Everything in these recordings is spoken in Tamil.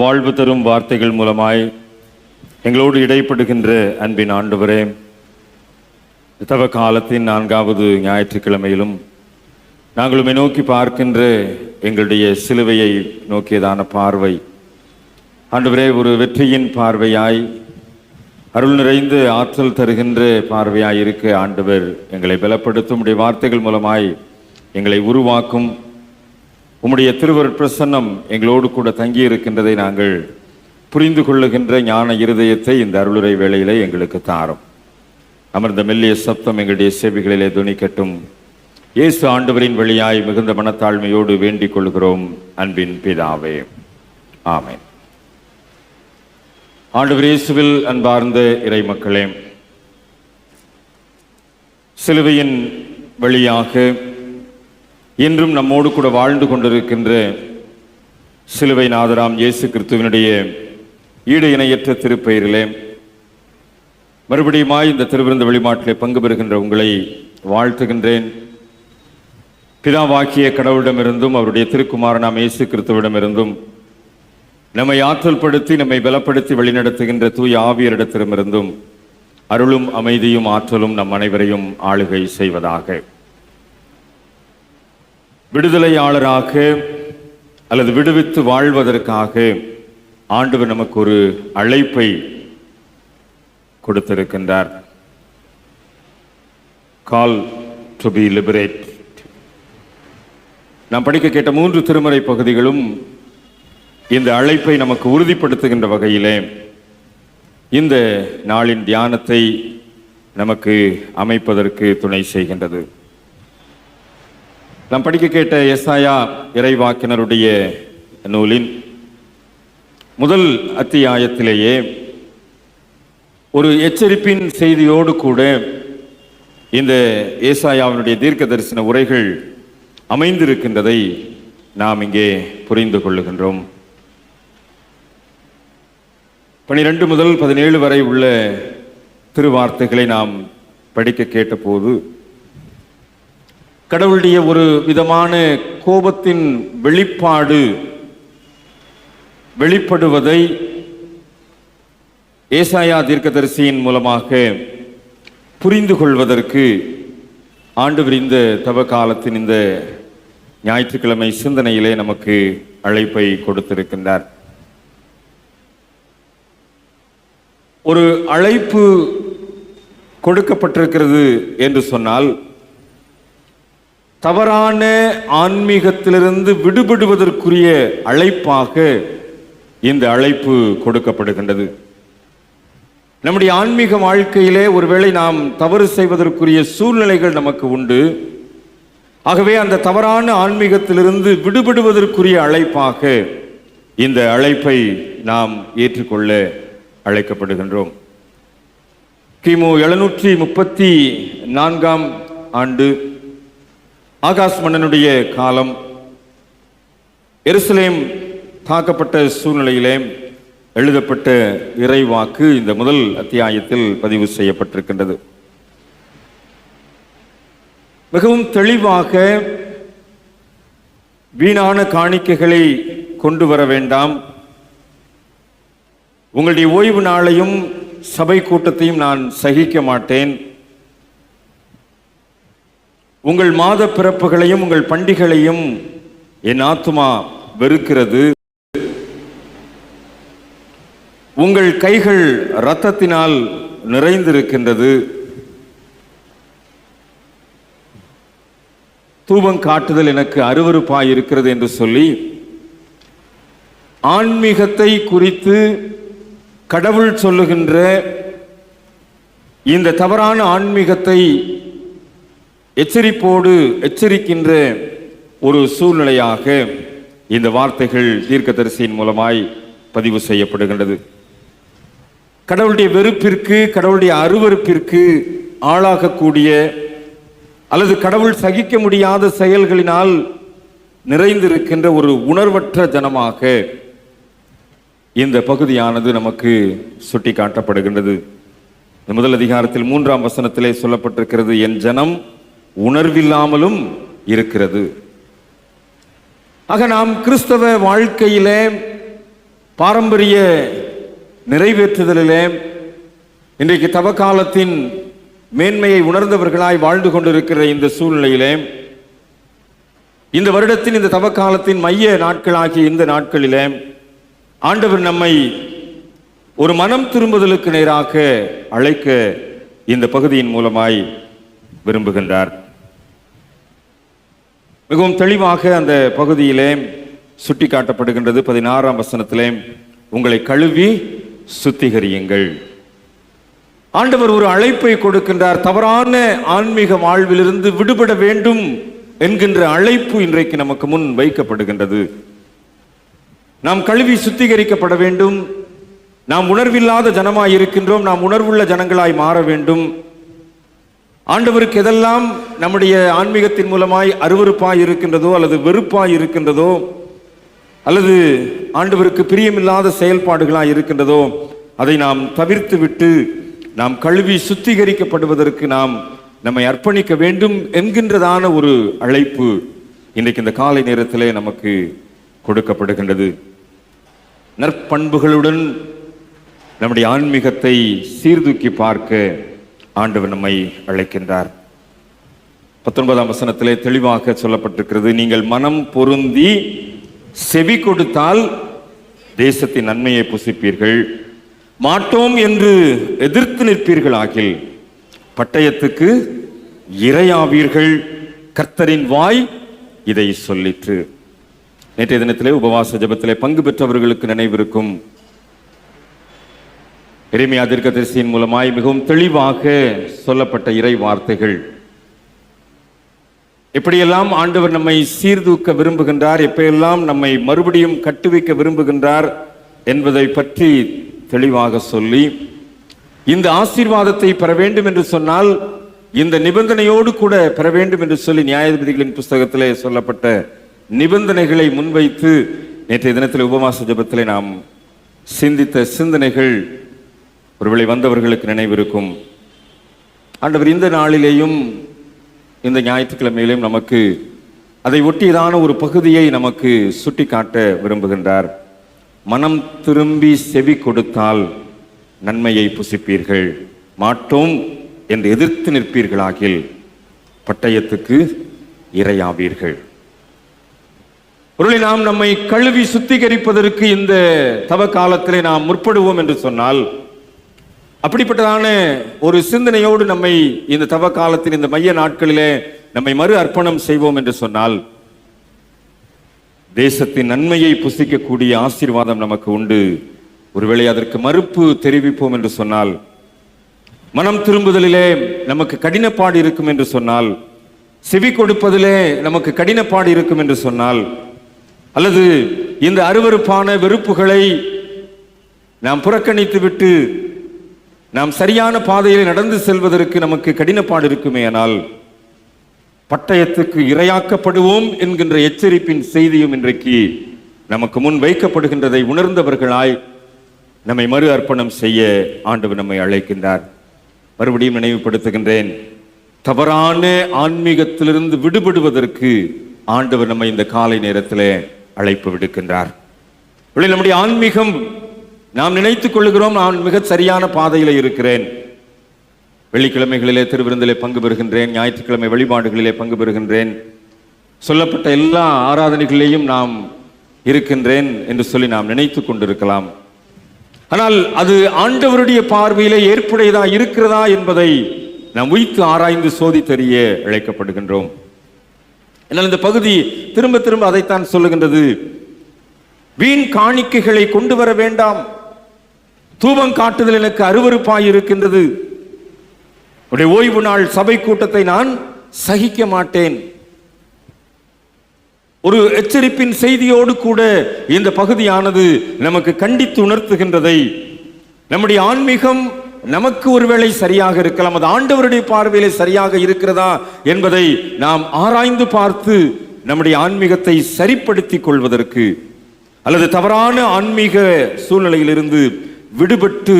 வாழ்வு தரும் வார்த்தைகள் மூலமாய் எங்களோடு இடைப்படுகின்ற அன்பின் ஆண்டவரே, தவ காலத்தின் 4வது ஞாயிற்றுக்கிழமையிலும் நாங்களுமே நோக்கி பார்க்கின்ற எங்களுடைய சிலுவையை நோக்கியதான பார்வை ஆண்டவரே ஒரு வெற்றியின் பார்வையாய், அருள் நிறைந்து ஆற்றல் தருகின்ற பார்வையாய் இருக்க ஆண்டவர் எங்களை பலப்படுத்தும் உடைய வார்த்தைகள் மூலமாய் எங்களை உருவாக்கும். உம்முடைய திருவருட்பிரசன்னம் எங்களோடு கூட தங்கி இருக்கின்றதை நாங்கள் புரிந்து கொள்ளுகின்ற ஞான இருதயத்தை இந்த அருளுரை வேளையிலே எங்களுக்கு தாரும். அமர்ந்த மெல்லிய சப்தம் எங்களுடைய செவிகளிலே துணிக்கட்டும். இயேசு ஆண்டவரின் வழியாய் மிகுந்த மனத்தாழ்மையோடு வேண்டிக் கொள்கிறோம் அன்பின் பிதாவே, ஆமென். ஆண்டவர் இயேசுவில் அன்பார்ந்த இறை மக்களே, சிலுவையின் வழியாக இன்றும் நம்மோடு கூட வாழ்ந்து கொண்டிருக்கின்ற சிலுவை நாதராம் இயேசு கிறிஸ்துவினுடைய ஈடு இணையற்ற திருப்பெயரிலே மறுபடியுமாய் இந்த திருவிருந்த வழிபாட்டிலே பங்கு பெறுகின்ற உங்களை வாழ்த்துகின்றேன். பிதாவாக்கிய கடவுளிடமிருந்தும் அவருடைய திருக்குமாரனாம் இயேசு கிறிஸ்துவிடமிருந்தும் நம்மை ஆற்றல் படுத்தி நம்மை பலப்படுத்தி வழிநடத்துகின்ற தூய ஆவியரிடத்திடமிருந்தும் அருளும் அமைதியும் ஆற்றலும் நம் அனைவரையும் ஆளுகை செய்வதாக. விடுதலையாளராக அல்லது விடுவித்து வாழ்வதற்காக ஆண்டவர் நமக்கு ஒரு அழைப்பை கொடுத்திருக்கின்றார். Call to be liberate. நாம் படிக்க கேட்ட 3 திருமறை பகுதிகளும் இந்த அழைப்பை நமக்கு உறுதிப்படுத்துகின்ற வகையிலே இந்த நாளின் தியானத்தை நமக்கு அமைப்பதற்கு துணை செய்கின்றது. நாம் படிக்க கேட்ட எசாயா இறைவாக்கினருடைய நூலின் முதல் அத்தியாயத்திலேயே ஒரு எச்சரிப்பின் செய்தியோடு கூட இந்த ஏசாயாவினுடைய தீர்க்க தரிசன உரைகள் அமைந்திருக்கின்றதை நாம் இங்கே புரிந்து கொள்ளுகின்றோம். 12 முதல் 17 வரை உள்ள திருவார்த்தைகளை நாம் படிக்க கேட்டபோது கடவுளுடைய ஒரு விதமான கோபத்தின் வெளிப்படுவதை ஏசாயா தீர்க்கதரிசியின் மூலமாக புரிந்து கொள்வதற்கு ஆண்டவர் இந்த தவ காலத்தின் இந்த ஞாயிற்றுக்கிழமை சிந்தனையிலே நமக்கு அழைப்பை கொடுத்திருக்கின்றார். ஒரு அழைப்பு கொடுக்கப்பட்டிருக்கிறது என்று சொன்னால் தவறான ஆன்மீகத்திலிருந்து விடுபடுவதற்குரிய அழைப்பாக இந்த அழைப்பு கொடுக்கப்படுகின்றது. நம்முடைய ஆன்மீக வாழ்க்கையிலே ஒருவேளை நாம் தவறு செய்வதற்குரிய சூழ்நிலைகள் நமக்கு உண்டு. ஆகவே அந்த தவறான ஆன்மீகத்திலிருந்து விடுபடுவதற்குரிய அழைப்பாக இந்த அழைப்பை நாம் ஏற்றுக்கொள்ள அழைக்கப்படுகின்றோம். கிமு 734 ஆண்டு ஆகாஷ் மன்னனுடைய காலம், எருசலேம் தாக்கப்பட்ட சூழ்நிலையிலே எழுதப்பட்ட இறைவாக்கு இந்த முதல் அத்தியாயத்தில் பதிவு செய்யப்பட்டிருக்கின்றது. மிகவும் தெளிவாக வீணான காணிக்கைகளை கொண்டு வர வேண்டாம், உங்களுடைய ஓய்வு நாளையும் சபை கூட்டத்தையும் நான் சகிக்க மாட்டேன், உங்கள் மாத பிறப்புகளையும் உங்கள் பண்டிகைகளையும் என் ஆத்துமா வெறுக்கிறது, உங்கள் கைகள் இரத்தத்தினால் நிறைந்திருக்கின்றது, தூபம் காட்டுதல் எனக்கு அருவருப்பாய் இருக்கிறது என்று சொல்லி ஆன்மீகத்தை குறித்து கடவுள் சொல்லுகின்ற இந்த தவறான ஆன்மீகத்தை எச்சரிக்கின்ற ஒரு சூழ்நிலையாக இந்த வார்த்தைகள் தீர்க்கதரிசியின் மூலமாய் பதிவு செய்யப்படுகின்றது. கடவுளுடைய வெறுப்பிற்கு, கடவுளுடைய அருவருப்பிற்கு ஆளாகக்கூடிய அல்லது கடவுள் சகிக்க முடியாத செயல்களினால் நிறைந்திருக்கின்ற ஒரு உணர்வற்ற ஜனமாக இந்த பகுதியானது நமக்கு சுட்டி காட்டப்படுகின்றது. முதல் அதிகாரத்தில் 3ஆம் வசனத்திலே சொல்லப்பட்டிருக்கிறது, என் ஜனம் உணர்வில்லாமலும் இருக்கிறது. ஆக நாம் கிறிஸ்தவ வாழ்க்கையிலே பாரம்பரிய நிறைவேற்றுதலிலே இன்றைக்கு தவக்காலத்தின் மேன்மையை உணர்ந்தவர்களாய் வாழ்ந்து கொண்டிருக்கிற இந்த சூழ்நிலையிலே, இந்த வருடத்தின் இந்த தவக்காலத்தின் மைய நாட்களாகிய இந்த நாட்களிலே ஆண்டவர் நம்மை ஒரு மனம் திரும்புதலுக்கு நேராக அழைக்க இந்த பகுதியின் மூலமாய் விரும்புகின்றார். மிகவும் தெளிவாக அந்த பகுதியிலே சுட்டி காட்டப்படுகின்றது. 16ஆம் வசனத்திலே, உங்களை கழுவி சுத்திகரியுங்கள். ஆண்டவர் ஒரு அழைப்பை கொடுக்கின்றார். தவறான ஆன்மீக வாழ்விலிருந்து விடுபட வேண்டும் என்கின்ற அழைப்பு இன்றைக்கு நமக்கு முன் வைக்கப்படுகின்றது. நாம் கழுவி சுத்திகரிக்கப்பட வேண்டும். நாம் உணர்வில்லாத ஜனமாய் இருக்கின்றோம். நாம் உணர்வுள்ள ஜனங்களாய் மாற வேண்டும். ஆண்டவருக்கு எதெல்லாம் நம்முடைய ஆன்மீகத்தின் மூலமாய் அருவருப்பாய் இருக்கின்றதோ அல்லது வெறுப்பாய் இருக்கின்றதோ அல்லது ஆண்டவருக்கு பிரியமில்லாத செயல்பாடுகளாய் இருக்கின்றதோ அதை நாம் தவிர்த்து விட்டு நாம் கழுவி சுத்திகரிக்கப்படுவதற்கு நாம் நம்மை அர்ப்பணிக்க வேண்டும் என்கின்றதான ஒரு அழைப்பு இன்றைக்கு இந்த காலை நேரத்திலே நமக்கு கொடுக்கப்படுகின்றது. நற்பண்புகளுடன் நம்முடைய ஆன்மீகத்தை சீர்தூக்கி பார்க்க ஆண்டவர் நம்மை அழைக்கின்றார். 19ஆம் வசனத்திலே தெளிவாக சொல்லப்பட்டிருக்கிறது, நீங்கள் மனம் பொருந்தி செவி கொடுத்தால் தேசத்தின் நன்மையை புசிப்பீர்கள், மாட்டோம் என்று எதிர்த்து நிற்பீர்கள் ஆகில் பட்டயத்துக்கு இரையாவீர்கள், கர்த்தரின் வாய் இதை சொல்லிற்று. நேற்றைய தினத்திலே உபவாச ஜெபத்திலே பங்கு பெற்றவர்களுக்கு நினைவிருக்கும், எரேமியா தீர்க்கதரிசியின் மூலமாய் மிகவும் தெளிவாக சொல்லப்பட்ட இறை வார்த்தைகள். எப்படியெல்லாம் ஆண்டவர் நம்மை சீர்தூக்க விரும்புகின்றார், எப்படியெல்லாம் நம்மை மறுபடியும் கட்டுவிக்க விரும்புகின்றார் என்பதை பற்றி தெளிவாக சொல்லி, இந்த ஆசீர்வாதத்தை பெற வேண்டும் என்று சொன்னால் இந்த நிபந்தனையோடு கூட பெற வேண்டும் என்று சொல்லி நியாயாதிபதிகளின் புஸ்தகத்திலே சொல்லப்பட்ட நிபந்தனைகளை முன்வைத்து நேற்றைய தினத்தில் உபவாச ஜெபத்திலே நாம் சிந்தித்த சிந்தனைகள் ஒருவேளை வந்தவர்களுக்கு நினைவிருக்கும். ஆண்டவர் இந்த நாளிலேயும் இந்த ஞாயிற்றுக்கிழமையிலும் நமக்கு அதை ஒட்டியதான ஒரு பகுதியை நமக்கு சுட்டி காட்ட விரும்புகின்றார். மனம் திரும்பி செவி கொடுத்தால் நன்மையை புசிப்பீர்கள், மாட்டோம் என்று எதிர்த்து நிற்பீர்களாகில் பட்டயத்துக்கு இரையாவீர்கள். ஒருவேளை நாம் நம்மை கழுவி சுத்திகரிப்பதற்கு இந்த தவ காலத்திலே நாம் முற்படுவோம் என்று சொன்னால், அப்படிப்பட்டதான ஒரு சிந்தனையோடு நம்மை இந்த தவ காலத்தின் இந்த மைய நாட்களிலே நம்மை மறு அர்ப்பணம் செய்வோம் என்று சொன்னால், தேசத்தின் நன்மையை புசிக்கக்கூடிய ஆசீர்வாதம் நமக்கு உண்டு. ஒருவேளை அதற்கு மறுப்பு தெரிவிப்போம் என்று சொன்னால், மனம் திரும்புதலிலே நமக்கு கடினப்பாடு இருக்கும் என்று சொன்னால், செவி கொடுப்பதிலே நமக்கு கடினப்பாடு இருக்கும் என்று சொன்னால், அல்லது இந்த அருவருப்பான வெறுப்புகளை நாம் புறக்கணித்து விட்டு நாம் சரியான பாதையில் நடந்து செல்வதற்கு நமக்கு கடினப்பாடு இருக்குமே, ஆனால் பட்டயத்துக்கு இரையாக்கப்படுவோம் என்கின்ற எச்சரிப்பின் செய்தியும் இன்றைக்கு நமக்கு முன் வைக்கப்படுகின்றதை உணர்ந்தவர்களாய் நம்மை மறு அர்ப்பணம் செய்ய ஆண்டவர் நம்மை அழைக்கின்றார். மறுபடியும் நினைவுபடுத்துகின்றேன், தவறான ஆன்மீகத்திலிருந்து விடுபடுவதற்கு ஆண்டவர் நம்மை இந்த காலை நேரத்திலே அழைப்பு விடுக்கின்றார். நம்முடைய ஆன்மீகம், நாம் நினைத்துக் கொள்ளுகிறோம் நான் மிக சரியான பாதையில இருக்கிறேன், வெள்ளிக்கிழமைகளிலே திருவிருந்திலே பங்கு பெறுகின்றேன், ஞாயிற்றுக்கிழமை வழிபாடுகளிலே பங்கு பெறுகின்றேன், சொல்லப்பட்ட எல்லா ஆராதனைகளிலேயும் நாம் இருக்கின்றேன் என்று சொல்லி நாம் நினைத்து கொண்டிருக்கலாம். ஆனால் அது ஆண்டவருடைய பார்வையிலே ஏற்புடையதா இருக்கிறதா என்பதை நாம் உய்த்து ஆராய்ந்து சோதித்தறிய அழைக்கப்படுகின்றோம். என்னால் இந்த பகுதி திரும்ப திரும்ப அதைத்தான் சொல்லுகின்றது. வீண் காணிக்கைகளை கொண்டு வர வேண்டாம், தூபம் காட்டுதல் எனக்கு அருவருப்பாய் இருக்கின்றது, உடைய ஓய்வு நாள் சபை கூட்டத்தை நான் சகிக்க மாட்டேன். ஒரு எச்சரிப்பின் செய்தியோடு கூட இந்த பகுதியானது நமக்கு கண்டித்து உணர்த்துகின்றதை, நம்முடைய ஆன்மீகம் நமக்கு ஒருவேளை சரியாக இருக்கலாம், அது ஆண்டவருடைய பார்வையிலே சரியாக இருக்கிறதா என்பதை நாம் ஆராய்ந்து பார்த்து நம்முடைய ஆன்மீகத்தை சரிப்படுத்திக் கொள்வதற்கு, அல்லது தவறான ஆன்மீக சூழ்நிலையிலிருந்து விடுபட்டு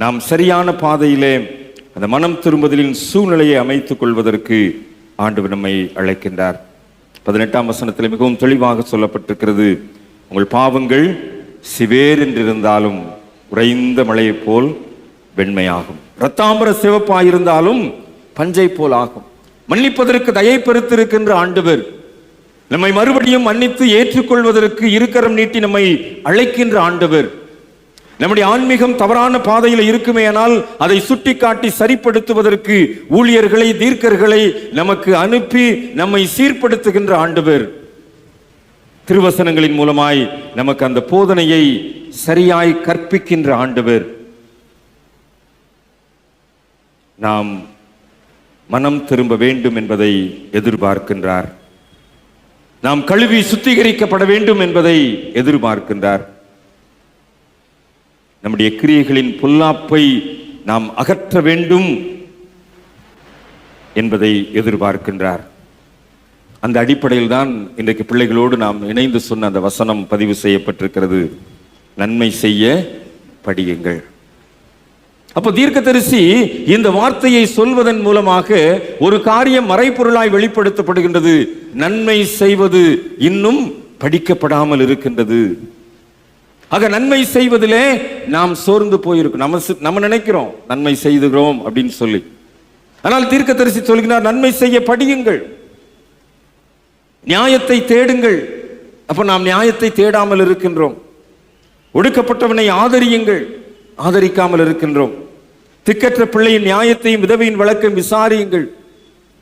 நாம் சரியான பாதையிலே அந்த மனம் திரும்புதலின் சூழ்நிலையை அமைத்துக் கொள்வதற்கு ஆண்டவர் நம்மை அழைக்கின்றார். 18ஆம் வசனத்தில் மிகவும் தெளிவாக சொல்லப்பட்டிருக்கிறது, உங்கள் பாவங்கள் சிவேர் என்றிருந்தாலும் உறைந்த மழையைப் போல் வெண்மையாகும். இரத்தாம்பர சிவப்பாயிருந்தாலும் பஞ்சை போல் ஆகும். மன்னிப்பதற்கு தயை பெருத்திருக்கின்ற ஆண்டவர் நம்மை மறுபடியும் மன்னித்து ஏற்றுக்கொள்வதற்கு இருக்கரம் நீட்டி நம்மை அழைக்கின்ற ஆண்டவர். நம்முடைய ஆன்மீகம் தவறான பாதையில் இருக்குமேயானால் அதை சுட்டிக்காட்டி சரிப்படுத்துவதற்கு ஊழியர்களை, தீர்க்கர்களை நமக்கு அனுப்பி நம்மை சீர்படுத்துகின்ற ஆண்டவர். திருவசனங்களின் மூலமாய் நமக்கு அந்த போதனையை சரியாய் கற்பிக்கின்ற ஆண்டவர். நாம் மனம் திரும்ப வேண்டும் என்பதை எதிர்பார்க்கின்றார். நாம் கழுவி சுத்திகரிக்கப்பட வேண்டும் என்பதை எதிர்பார்க்கின்றார். நம்முடைய கிரியைகளின் பொல்லாப்பை நாம் அகற்ற வேண்டும் என்பதை எதிர்பார்க்கின்றார். அந்த அடிப்படையில் தான் இன்றைக்கு பிள்ளைகளோடு நாம் இணைந்து சொன்ன அந்த வசனம் பதிவு செய்யப்பட்டிருக்கிறது. நன்மை செய்ய படியுங்கள். அப்போ தீர்க்கதரிசி இந்த வார்த்தையை சொல்வதன் மூலமாக ஒரு காரியம் மறைபொருளாய் வெளிப்படுத்தப்படுகின்றது. நன்மை செய்வது இன்னும் படிக்கப்படாமல் இருக்கின்றது. ஆக நன்மை செய்வதிலே நாம் சோர்ந்து போயிருக்கோம். நம்ம நினைக்கிறோம் நன்மை செய்துகிறோம் அப்படின்னு சொல்லி. ஆனால் தீர்க்கதரிசி சொல்கிறார், நன்மை செய்ய படியுங்கள், நியாயத்தை தேடுங்கள். அப்ப நாம் நியாயத்தை தேடாமல் இருக்கின்றோம். ஒடுக்கப்பட்டவனை ஆதரியுங்கள், ஆதரிக்காமல் இருக்கின்றோம். திக்கற்ற பிள்ளையின் நியாயத்தையும் விதவையின் வழக்கையும் விசாரியுங்கள்.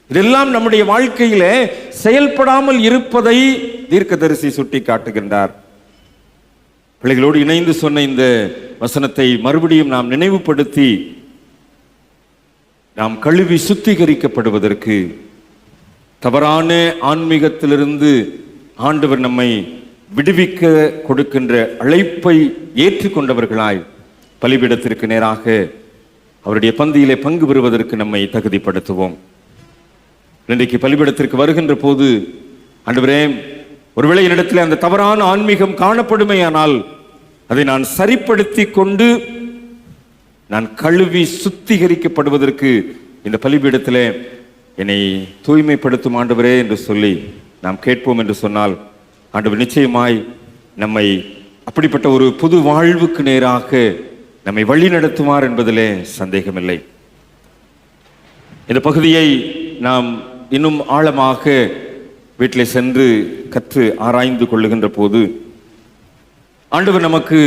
இதெல்லாம் நம்முடைய வாழ்க்கையில செயல்படாமல் இருப்பதை தீர்க்கதரிசி சுட்டி காட்டுகின்றார். பிள்ளைகளோடு இணைந்து சொன்ன இந்த வசனத்தை மறுபடியும் நாம் நினைவுபடுத்தி நாம் கழுவி சுத்திகரிக்கப்படுவதற்கு, தவறான ஆன்மீகத்திலிருந்து ஆண்டவர் நம்மை விடுவிக்க கொடுக்கின்ற அழைப்பை ஏற்றுக்கொண்டவர்களாய் பலிபீடத்திற்கு நேராக அவருடைய பந்தியிலே பங்கு பெறுவதற்கு நம்மை தகுதிப்படுத்துவோம். இன்றைக்கு பலிபீடத்திற்கு வருகின்ற போது, ஆண்டவரே, ஒருவேளை என்னிடத்தில் அந்த தவறான ஆன்மீகம் காணப்படுமேயானால் அதை நான் சரிப்படுத்தி கொண்டு நான் கழுவி சுத்திகரிக்கப்படுவதற்கு இந்த பலிபீடத்திலே என்னை தூய்மைப்படுத்தும் ஆண்டவரே என்று சொல்லி நாம் கேட்போம் என்று சொன்னால், ஆண்டவர் நிச்சயமாய் நம்மை அப்படிப்பட்ட ஒரு புது வாழ்வுக்கு நேராக நம்மை வழி நடத்துவார் என்பதிலே சந்தேகமில்லை. இந்த பகுதியை நாம் இன்னும் ஆழமாக வீட்டில் சென்று கற்று ஆராய்ந்து கொள்ளுகின்ற போது, ஆண்டவர் நமக்கு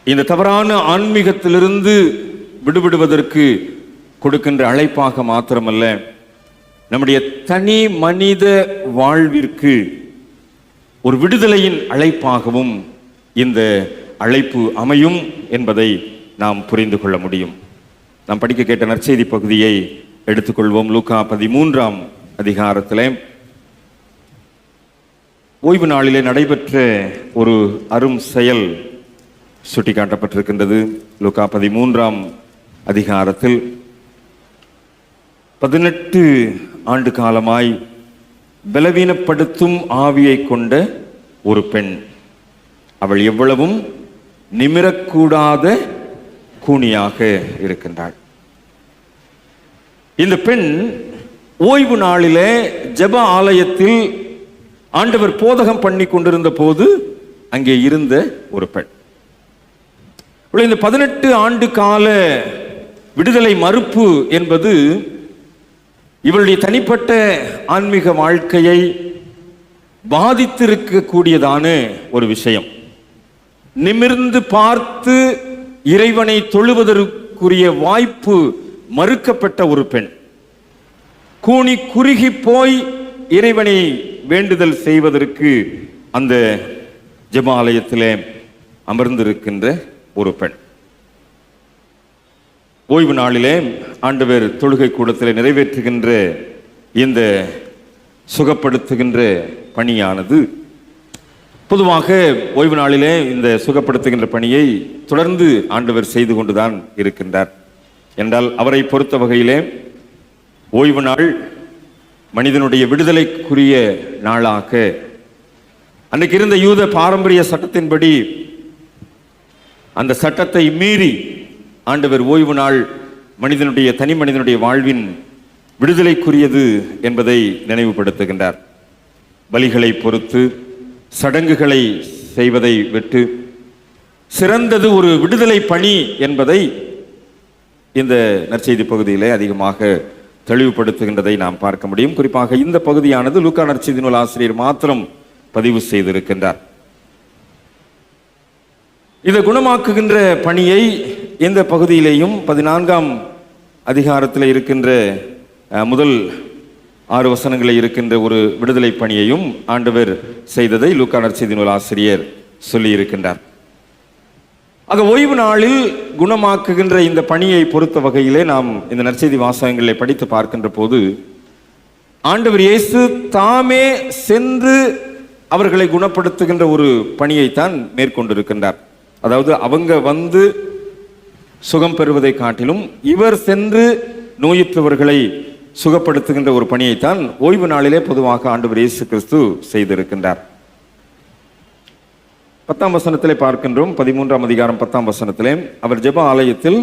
இந்த தவறான ஆன்மீகத்திலிருந்து விடுபடுவதற்கு கொடுக்கின்ற அழைப்பாக மாத்திரமல்ல, நம்முடைய தனி மனித வாழ்விற்கு ஒரு விடுதலையின் அழைப்பாகவும் இந்த அழைப்பு அமையும் என்பதை நாம் புரிந்து கொள்ள முடியும். நாம் படிக்க கேட்ட நற்செய்தி பகுதியை எடுத்துக்கொள்வோம். லூக்கா 13ஆம் அதிகாரத்திலே ஓய்வு நாளிலே நடைபெற்ற ஒரு அரும் செயல் சுட்டிக்காட்டப்பட்டிருக்கின்றது. லூக்கா 13ஆம் அதிகாரத்தில் 18 ஆண்டு காலமாய் பலவீனப்படுத்தும் ஆவியை கொண்ட ஒரு பெண், அவள் எவ்வளவும் நிமிரக்கூடாத கூனியாக இருக்கின்றாள். இந்த பெண் ஓய்வு நாளிலே ஜெப ஆலயத்தில் ஆண்டவர் போதகம் பண்ணி கொண்டிருந்த போது அங்கே இருந்த ஒரு பெண். இந்த 18 ஆண்டு கால விடுதலை மறுப்பு என்பது இவளுடைய தனிப்பட்ட ஆன்மீக வாழ்க்கையை பாதித்திருக்கக்கூடியதான ஒரு விஷயம். நிமிர்ந்து பார்த்து இறைவனை தொழுவதற்குரிய வாய்ப்பு மறுக்கப்பட்ட ஒரு பெண், கூனி குறுகி போய் இறைவனை வேண்டுதல் செய்வதற்கு அந்த ஜெபாலயத்திலே அமர்ந்திருக்கின்ற ஒரு பெண். ஓய்வு நாளிலே ஆண்டவர் தொழுகை கூடத்தில் நிறைவேற்றுகின்ற இந்த சுகப்படுத்துகின்ற பணியானது, பொதுவாக ஓய்வு நாளிலே இந்த சுகப்படுத்துகின்ற பணியை தொடர்ந்து ஆண்டவர் செய்து கொண்டுதான் இருக்கின்றார். என்றால் அவரை பொறுத்த வகையிலே ஓய்வு நாள் மனிதனுடைய விடுதலைக்குரிய நாளாக, அன்றைக்கு இருந்த யூத பாரம்பரிய சட்டத்தின்படி அந்த சட்டத்தை மீறி ஆண்டவர் ஓய்வு நாள் மனிதனுடைய தனி மனிதனுடைய வாழ்வின் விடுதலைக்குரியது என்பதை நினைவுபடுத்துகின்றார். பலிகளை பொறுத்து, சடங்குகளை செய்வதை விட்டு சிறந்தது ஒரு விடுதலை பணி என்பதை இந்த நற்செய்தி பகுதியிலே அதிகமாக தெளிவுபடுத்துகின்றதை நாம் பார்க்க முடியும். குறிப்பாக இந்த பகுதியானது லூக்கா நற்செய்தி நூல் ஆசிரியர் மாத்திரம் பதிவு செய்திருக்கின்றார். இதை குணமாக்குகின்ற பணியை இந்த பகுதியிலேயும் 14ஆம் அதிகாரத்தில் இருக்கின்ற முதல் 6 வசனங்களில் இருக்கின்ற ஒரு விடுதலை பணியையும் ஆண்டவர் செய்ததை லூக்கா நற்செய்தி நூல் ஆசிரியர் சொல்லியிருக்கின்றார். ஆக ஓய்வு நாளில் குணமாக்குகின்ற இந்த பணியை பொறுத்த வகையிலே நாம் இந்த நற்செய்தி வாசகங்களை படித்து பார்க்கின்ற போது ஆண்டவர் இயேசு தாமே சென்று அவர்களை குணப்படுத்துகின்ற ஒரு பணியைத்தான் மேற்கொண்டிருக்கின்றார். அதாவது அவங்க வந்து சுகம் பெறுவதை காட்டிலும் இவர் சென்று நோயுற்றவர்களை சுகப்படுத்துகின்ற ஒரு பணியைத்தான் ஓய்வு நாளிலே பொதுவாக ஆண்டவர் இயேசு கிறிஸ்து செய்திருக்கின்றார். 10ஆம் வசனத்திலே பார்க்கின்றோம். 13ஆம் அதிகாரம் 10ஆம் வசனத்திலே அவர் ஜெப ஆலயத்தில்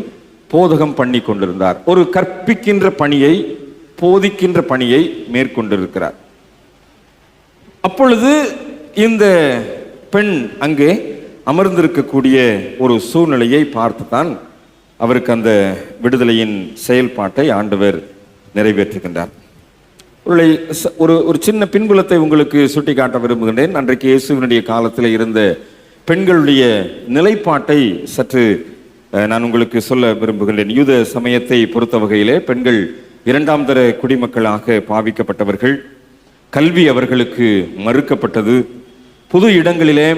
போதகம் பண்ணி கொண்டிருந்தார். ஒரு கற்பிக்கின்ற பணியை, போதிக்கின்ற பணியை மேற்கொண்டிருக்கிறார். அப்பொழுது இந்த பெண் அங்கே அமர்ந்திருக்கக்கூடிய ஒரு சூழ்நிலையை பார்த்துத்தான் அவருக்கு அந்த விடுதலையின் செயல்பாட்டை ஆண்டவர் நிறைவேற்றுகின்றார். ஒரு சின்ன பின்புலத்தை உங்களுக்கு சுட்டி காட்ட விரும்புகின்றேன். அன்றைக்கு இயேசுவினுடைய காலத்தில் இருந்த பெண்களுடைய நிலைப்பாட்டை சற்று நான் உங்களுக்கு சொல்ல விரும்புகின்றேன். யூத சமயத்தை பொறுத்த வகையிலே பெண்கள் 2ஆம் தர குடிமக்களாக பாவிக்கப்பட்டவர்கள். கல்வி அவர்களுக்கு மறுக்கப்பட்டது. புது இடங்களிலே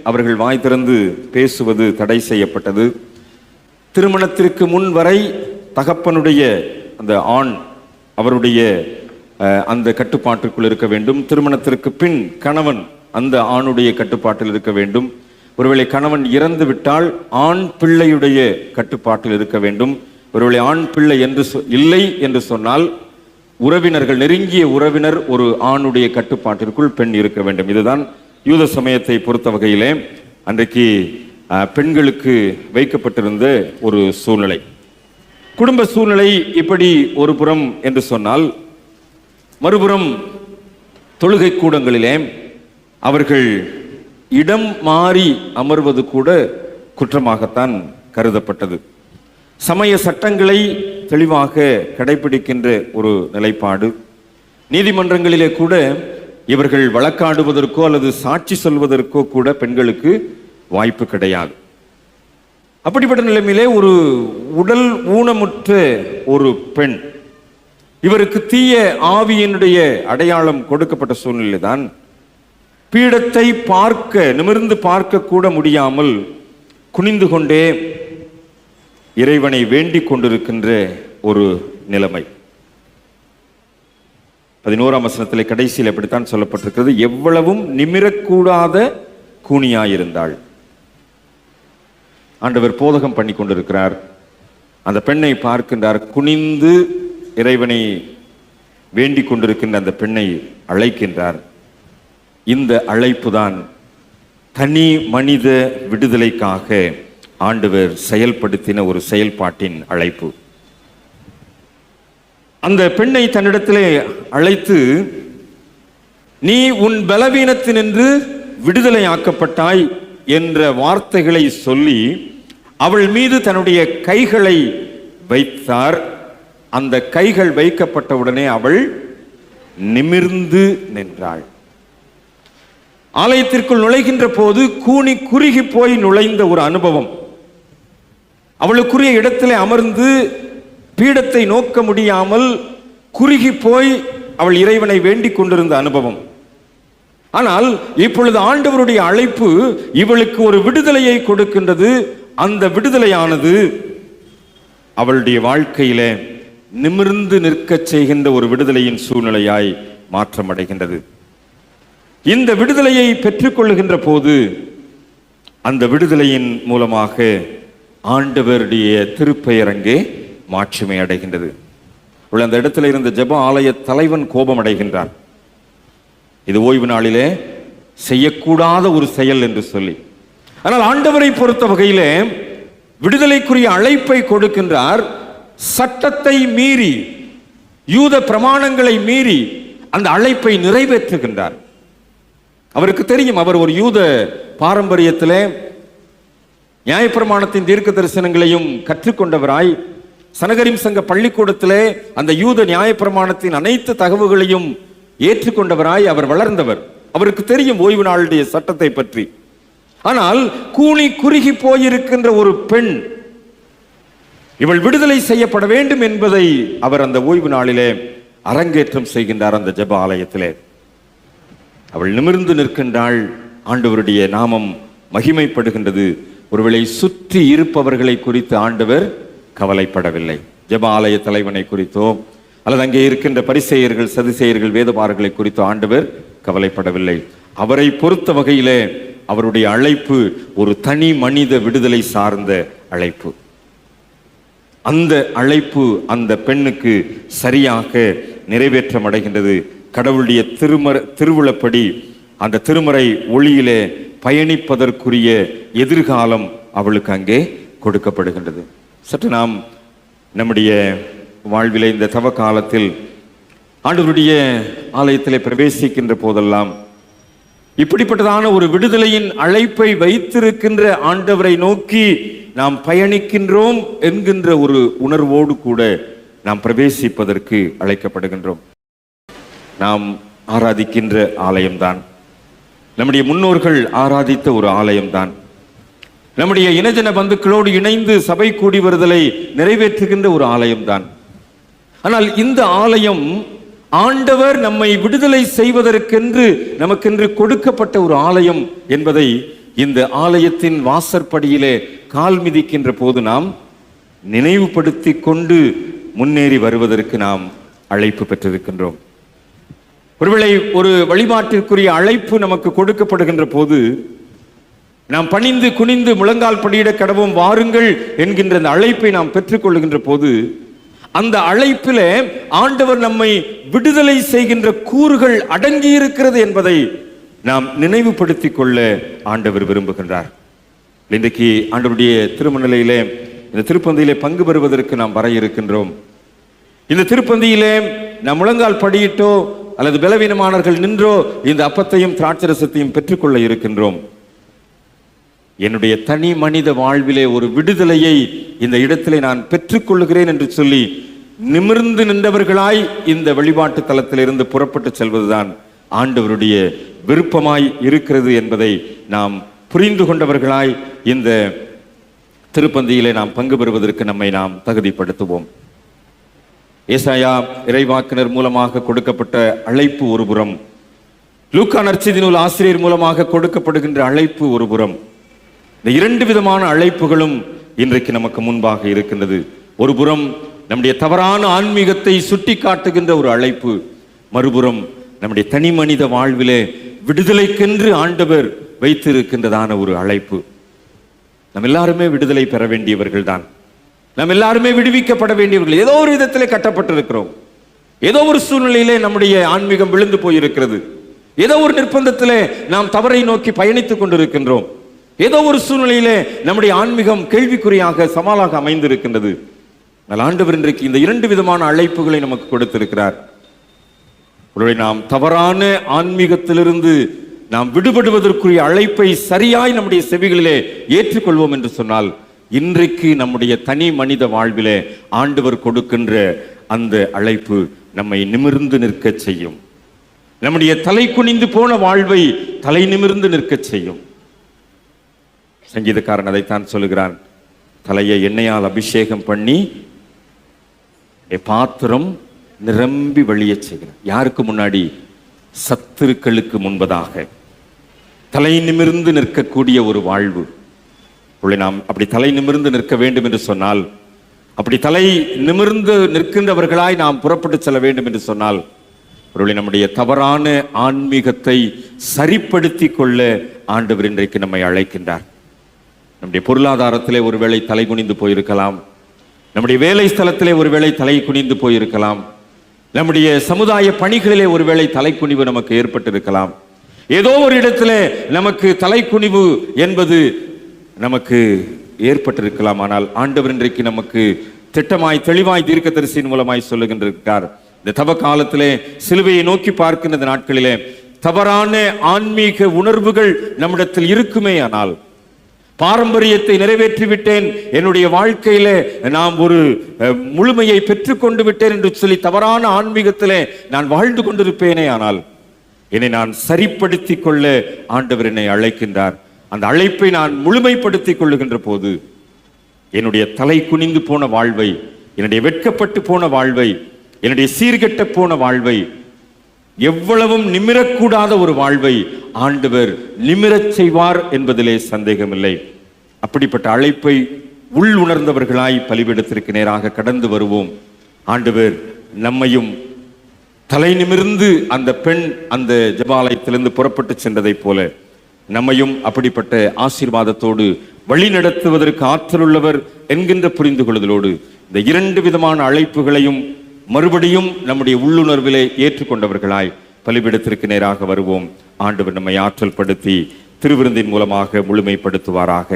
அவர்கள் வாய் திறந்து பேசுவது தடை செய்யப்பட்டது. திருமணத்திற்கு முன் வரை தகப்பனுடைய அந்த ஆண் அவருடைய அந்த கட்டுப்பாட்டுக்குள் இருக்க வேண்டும். திருமணத்திற்கு பின் கணவன் அந்த ஆணுடைய கட்டுப்பாட்டில் இருக்க வேண்டும். ஒருவேளை கணவன் இறந்து விட்டால் ஆண் பிள்ளையுடைய கட்டுப்பாட்டில் இருக்க வேண்டும். ஒருவேளை ஆண் பிள்ளை என்று இல்லை என்று சொன்னால் உறவினர்கள், நெருங்கிய உறவினர் ஒரு ஆணுடைய கட்டுப்பாட்டிற்குள் பெண் இருக்க வேண்டும். இதுதான் யூத சமயத்தை பொறுத்த வகையிலே அன்றைக்கு பெண்களுக்கு வைக்கப்பட்டிருந்த ஒரு சூழ்நிலை. குடும்ப சூழ்நிலை இப்படி ஒரு புறம் என்று சொன்னால், மறுபுறம் தொழுகை கூடங்களிலே அவர்கள் இடம் மாறி அமர்வது கூட குற்றமாகத்தான் கருதப்பட்டது. சமய சட்டங்களை தெளிவாக கடைபிடிக்கின்ற ஒரு நிலைப்பாடு. நீதிமன்றங்களிலே கூட இவர்கள் வழக்காடுவதற்கோ அல்லது சாட்சி சொல்வதற்கோ கூட பெண்களுக்கு வாய்ப்பு கிடையாது. அப்படிப்பட்ட நிலைமையிலே ஒரு உடல் ஊனமுற்ற ஒரு பெண், இவருக்கு தீய ஆவியினுடைய அடையாளம் கொடுக்கப்பட்ட சூழ்நிலை தான் பீடத்தை நிமிர்ந்து பார்க்க கூட முடியாமல் குனிந்து கொண்டே இறைவனை வேண்டிக் கொண்டிருக்கின்ற ஒரு நிலைமை. 11ஆம் வசனத்திலே கடைசியில் எப்படித்தான் சொல்லப்பட்டிருக்கிறது, எவ்வளவும் நிமிரக்கூடாத கூனியாயிருந்தாள். ஆண்டவர் போதகம் பண்ணி கொண்டிருக்கிறார். அந்த பெண்ணை பார்க்கின்றார். குனிந்து இறைவனை வேண்டிக் கொண்டிருக்கின்ற அந்த பெண்ணை அழைக்கின்றார். இந்த அழைப்பு தான் தனி மனித விடுதலைக்காக ஆண்டவர் செயல்படுத்தின ஒரு செயல்பாட்டின் அழைப்பு. அந்த பெண்ணை தன்னிடத்திலே அழைத்து, நீ உன் பலவீனத்தினின்று விடுதலை ஆக்கப்பட்டாய் என்ற வார்த்தைகளை சொல்லி அவள் மீது தன்னுடைய கைகளை வைத்தார். அந்த கைகள் வைக்கப்பட்டவுடனே அவள் நிமிர்ந்து நின்றாள். ஆலயத்திற்குள் நுழைகின்ற போது கூனி குறுகி போய் நுழைந்த ஒரு அனுபவம். அவளுக்குரிய இடத்திலே அமர்ந்து பீடத்தை நோக்க முடியாமல் குறுகி போய் அவள் இறைவனை வேண்டிக் கொண்டிருந்த அனுபவம். ஆனால் இப்பொழுது ஆண்டவருடைய அழைப்பு இவளுக்கு ஒரு விடுதலையை கொடுக்கின்றது. அந்த விடுதலையானது அவளுடைய வாழ்க்கையில நிமிர்ந்து நிற்கச் செய்கின்ற ஒரு விடுதலையின் சூழ்நிலையாய் மாற்றமடைகின்றது. இந்த விடுதலையை பெற்றுக்கொள்ளுகின்ற போது அந்த விடுதலையின் மூலமாக ஆண்டவருடைய திருப்பெயர் அங்கே மாட்சிமை அடைகின்றது. அந்த இடத்துல இருந்த ஜெப ஆலய தலைவன் கோபம் அடைகின்றான். இது ஓய்வு நாளிலே செய்யக்கூடாத ஒரு செயல் என்று சொல்லி. ஆனால் ஆண்டவரை பொறுத்த வகையிலே விடுதலைக்குரிய அழைப்பை கொடுக்கின்றார். சட்டத்தை மீறி, யூத பிரமாணங்களை மீறி அந்த அழைப்பை நிறைவேற்றுகின்றார். அவருக்கு தெரியும், அவர் ஒரு யூத பாரம்பரியத்திலே நியாயப்பிரமாணத்தின் தீர்க்க தரிசனங்களையும் கற்றுக்கொண்டவராய், சனகரிம் சங்க பள்ளிக்கூடத்திலே அந்த யூத நியாயப்பிரமாணத்தின் அனைத்து தகவல்களையும் ஏற்றுக்கொண்டவராய் அவர் வளர்ந்தவர். அவருக்கு தெரியும் ஓய்வு நாளுடைய சட்டத்தை பற்றி. ஆனால் கூனி குறுகி போயிருக்கின்ற ஒரு பெண், இவள் விடுதலை செய்யப்பட வேண்டும் என்பதை அவர் அந்த ஓய்வு நாளிலே அரங்கேற்றம் செய்கின்றார். அந்த ஜெப ஆலயத்திலே அவள் நிமிர்ந்து நிற்கின்றாள். ஆண்டவருடைய நாமம் மகிமைப்படுகின்றது. ஒருவேளை சுற்றி இருப்பவர்களை குறித்து ஆண்டவர் கவலைப்படவில்லை. ஜெப ஆலய தலைவனை குறித்தோ அல்லது அங்கே இருக்கின்ற பரிசேயர்கள், சதுசேயர்கள், வேதபாரர்களை குறித்தோ ஆண்டவர் கவலைப்படவில்லை. அவரை பொறுத்த வகையிலே அவருடைய அழைப்பு ஒரு தனி மனித விடுதலை சார்ந்த அழைப்பு. அந்த அழைப்பு அந்த பெண்ணுக்கு சரியாக நிறைவேற்றம் அடைகின்றது. கடவுளுடைய திருவுளப்படி அந்த திருமறை ஒளியிலே பயணிப்பதற்குரிய எதிர்காலம் அவளுக்கு அங்கே கொடுக்கப்படுகின்றது. சற்று நாம் நம்முடைய வாழ்விலே இந்த தவ காலத்தில் ஆண்டவருடைய ஆலயத்திலே பிரவேசிக்கின்ற போதெல்லாம் இப்படிப்பட்டதான ஒரு விடுதலையின் அழைப்பை வைத்திருக்கின்ற ஆண்டவரை நோக்கி நாம் பயணிக்கின்றோம் என்கின்ற ஒரு உணர்வோடு கூட நாம் பிரவேசிப்பதற்கு அழைக்கப்படுகின்றோம். நாம் ஆராதிக்கின்ற ஆலயம்தான், நம்முடைய முன்னோர்கள் ஆராதித்த ஒரு ஆலயம்தான், நம்முடைய இனஜன பந்துக்களோடு இணைந்து சபை கூடி வருதலை நிறைவேற்றுகின்ற ஒரு ஆலயம்தான். ஆனால் இந்த ஆலயம் ஆண்டவர் நம்மை விடுதலை செய்வதற்கென்று நமக்கென்று கொடுக்கப்பட்ட ஒரு ஆலயம் என்பதை இந்த ஆலயத்தின் வாசற்படியிலே கால் மிதிக்கின்ற போது நாம் நினைவுபடுத்தி கொண்டு முன்னேறி வருவதற்கு நாம் அழைப்பு பெற்றிருக்கின்றோம். ஒருவேளை ஒரு வழிபாட்டிற்குரிய அழைப்பு நமக்கு கொடுக்கப்படுகின்ற போது நாம் பணிந்து குனிந்து முழங்கால் படியிட கடவும் வாருங்கள் என்கின்ற அந்த அழைப்பை நாம் பெற்றுக்கொள்கின்ற போது அந்த அழைப்பிலே ஆண்டவர் நம்மை விடுதலை செய்கின்ற கூறுகள் அடங்கி இருக்கிறது என்பதை நாம் நினைவுபடுத்திக் கொள்ள ஆண்டவர் விரும்புகின்றார். இன்றைக்கு ஆண்டவருடைய திருமணநிலையிலே இந்த திருப்பந்தியிலே பங்கு பெறுவதற்கு நாம் வர இருக்கின்றோம். இந்த திருப்பந்தியிலே நாம் முழங்கால் படியிட்டோ அல்லது பலவீனமானவர்கள் நின்றோ இந்த அப்பத்தையும் திராட்சரசத்தையும் பெற்றுக்கொள்ள இருக்கின்றோம். என்னுடைய தனி மனித வாழ்விலே ஒரு விடுதலையை இந்த இடத்திலே நான் பெற்றுக்கொள்கிறேன் என்று சொல்லி நிமிர்ந்து நின்றவர்களாய் இந்த வழிபாட்டு தலத்திலிருந்து புறப்பட்டு செல்வதுதான் ஆண்டவருடைய விருப்பமாய் இருக்கிறது என்பதை நாம் புரிந்து கொண்டவர்களாய் இந்த திருப்பந்தியிலே நாம் பங்கு பெறுவதற்கு நம்மை நாம் தகுதிப்படுத்துவோம். ஏசாயா இறைவாக்கினர் மூலமாக கொடுக்கப்பட்ட அழைப்பு ஒருபுறம், லூக்கா நற்செய்தி நூல் ஆசிரியர் மூலமாக கொடுக்கப்படுகின்ற அழைப்பு ஒருபுறம். இந்த இரண்டு விதமான அழைப்புகளும் இன்றைக்கு நமக்கு முன்பாக இருக்கின்றது. ஒரு புறம் நம்முடைய தவறான ஆன்மீகத்தை சுட்டி காட்டுகின்ற ஒரு அழைப்பு, மறுபுறம் நம்முடைய தனி மனித வாழ்விலே விடுதலைக்கென்று ஆண்டவர் வைத்திருக்கின்றதான ஒரு அழைப்பு. நாம் எல்லாருமே விடுதலை பெற வேண்டியவர்கள் தான். நாம் எல்லாருமே விடுவிக்கப்பட வேண்டியவர்கள். ஏதோ ஒரு விதத்திலே கட்டப்பட்டிருக்கிறோம். ஏதோ ஒரு சூழ்நிலையிலே நம்முடைய ஆன்மீகம் விழுந்து போயிருக்கிறது. ஏதோ ஒரு நிர்பந்தத்திலே நாம் தவறை நோக்கி பயணித்துக் கொண்டிருக்கின்றோம். ஏதோ ஒரு சூழ்நிலையிலே நம்முடைய ஆன்மீகம் கேள்விக்குறியாக சவாலாக அமைந்திருக்கின்றது. ஆண்டவர் இன்றைக்கு இந்த இரண்டு விதமான அழைப்புகளை நமக்கு கொடுத்திருக்கிறார். நாம் தவறான ஆன்மீகத்திலிருந்து நாம் விடுபடுவதற்குரிய அழைப்பை சரியாய் நம்முடைய செவிகளிலே ஏற்றுக்கொள்வோம் என்று சொன்னால், இன்றைக்கு நம்முடைய தனி மனித வாழ்விலே ஆண்டவர் கொடுக்கின்ற அந்த அழைப்பு நம்மை நிமிர்ந்து நிற்க செய்யும். நம்முடைய தலை குனிந்து போன வாழ்வை தலை நிமிர்ந்து நிற்க செய்யும். சங்கீதக்காரன் அதைத்தான் சொல்லுகிறான், தலையை எண்ணெயால் அபிஷேகம் பண்ணி பாத்திரம் நிரம்பி வழிய செய்கிறார். யாருக்கு முன்னாடி? சத்துருக்களுக்கு முன்பதாக. தலை நிமிர்ந்து நிற்கக்கூடிய ஒரு வாழ்வு. நாம் அப்படி தலை நிமிர்ந்து நிற்க வேண்டும் என்று சொன்னால், அப்படி தலை நிமிர்ந்து நிற்கின்றவர்களாய் நாம் புறப்பட்டு செல்ல வேண்டும் என்று சொன்னால், நம்முடைய தவறான ஆன்மீகத்தை சரிப்படுத்தி கொள்ள ஆண்டவர் இன்றைக்கு நம்மை அழைக்கின்றார். நம்முடைய பொருளாதாரத்திலே ஒருவேளை தலை குனிந்து போயிருக்கலாம், நம்முடைய வேலை ஸ்தலத்திலே ஒருவேளை தலை குனிந்து போயிருக்கலாம், நம்முடைய சமுதாய பணிகளிலே ஒருவேளை தலைக்குனிவு நமக்கு ஏற்பட்டிருக்கலாம். ஏதோ ஒரு இடத்திலே நமக்கு தலைக்குனிவு என்பது நமக்கு ஏற்பட்டிருக்கலாம். ஆனால் ஆண்டவர் இன்றைக்கு நமக்கு திட்டமாய் தெளிவாய் தீர்க்கதரிசியின் மூலமாய் சொல்லுகின்றார். இந்த தவ காலத்திலே சிலுவையை நோக்கி பார்க்கின்ற நாட்களிலே தவறான ஆன்மீக உணர்வுகள் நம்மிடத்தில் இருக்குமே ஆனால், பாரம்பரியத்தை நிறைவேற்றிவிட்டேன், என்னுடைய வாழ்க்கையில நாம் ஒரு முழுமையை பெற்றுக்கொண்டு விட்டேன் என்று சொல்லி தவறான ஆன்மீகத்திலே நான் வாழ்ந்து கொண்டிருப்பேனே ஆனால், என்னை நான் சரிப்படுத்திக் கொள்ள ஆண்டவர் என்னை அழைக்கின்றார். அந்த அழைப்பை நான் முழுமைப்படுத்திக் கொள்ளுகின்ற போது என்னுடைய தலை குனிந்து போன வாழ்வை, என்னுடைய வெட்கப்பட்டு போன வாழ்வை, என்னுடைய சீர்கெட்ட போன வாழ்வை, எவ்வளவும் நிமிரக்கூடாத ஒரு வாழ்வை ஆண்டவர் நிமிரச் செய்வார் என்பதிலே சந்தேகமில்லை. அப்படிப்பட்ட அழைப்பை உள் உணர்ந்தவர்களாய் பலிபீடத்திற்கு நேராக கடந்து வருவோம். ஆண்டவர் நம்மையும் தலை நிமிர்ந்து அந்த பெண் அந்த ஜெபாலயத்திலிருந்து புறப்பட்டு சென்றதை போல நம்மையும் அப்படிப்பட்ட ஆசீர்வாதத்தோடு வழி நடத்துவதற்கு ஆற்றலுள்ளவர் என்கின்ற புரிந்து கொள்ளுதலோடு இந்த இரண்டு விதமான அழைப்புகளையும் மறுபடியும் நம்முடைய உள்ளுணர்விலே ஏற்றுக்கொண்டவர்களாய் பலிபீடத்திற்கு நேராக வருவோம். ஆண்டவர் நம்மை ஆற்றல் படுத்தி திருவிருந்தின் மூலமாக முழுமைப்படுத்துவாராக.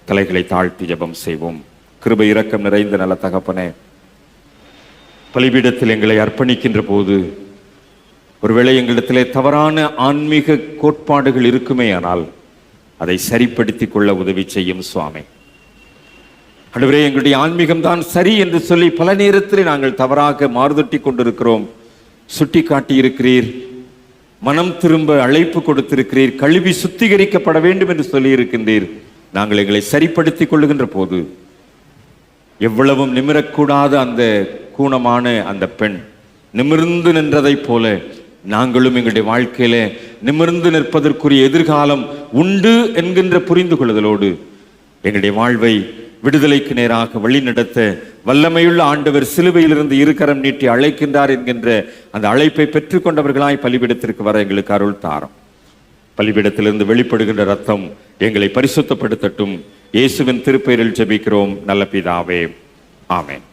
தலைகளை தாழ்த்தி ஜெபம் செய்வோம். கிருபை இரக்கம் நிறைந்த நல்ல தகப்பனே, பலிபீடத்தில் எங்களை அர்ப்பணிக்கின்ற போது ஒருவேளை எங்களிடத்திலே தவறான ஆன்மீக கோட்பாடுகள் இருக்குமே ஆனால் அதை சரிப்படுத்திக் கொள்ள உதவி செய்யும் சுவாமி. ஆண்டவரே, எங்களுடைய ஆன்மீகம் தான் சரி என்று சொல்லி பல நேரத்தில் நாங்கள் தவறாக மாறுதட்டி கொண்டிருக்கிறோம். சுட்டி காட்டி இருக்கிறீர், மனம் திரும்ப அழைப்பு கொடுத்திருக்கிறீர், கழுவி சுத்திகரிக்கப்பட வேண்டும் என்று சொல்லி இருக்கின்றீர். நாங்கள் எங்களை சரிப்படுத்திக் கொள்ளுகின்ற போது எவ்வளவும் நிமிரக்கூடாத அந்த கூணமான அந்த பெண் நிமிர்ந்து நின்றதை போல நாங்களும் எங்களுடைய வாழ்க்கையில நிமிர்ந்து நிற்பதற்குரிய எதிர்காலம் உண்டு என்கின்ற புரிந்து கொள்ளுதலோடு எங்களுடைய வாழ்வை விடுதலைக்கு நேராக வழி நடத்த வல்லமையுள்ள ஆண்டவர் சிலுவையிலிருந்து இருக்கரம் நீட்டி அழைக்கின்றார் என்கின்ற அந்த அழைப்பை பெற்றுக்கொண்டவர்களாய் பலிபீடத்திற்கு வர எங்களுக்கு அருள் தாரும். பலிபீடத்திலிருந்து வெளிப்படுகின்ற ரத்தம் எங்களை பரிசுத்தப்படுத்தட்டும். இயேசுவின் திருப்பெயரில் ஜெபிக்கிறோம் நல்ல பிதாவே, ஆமென்.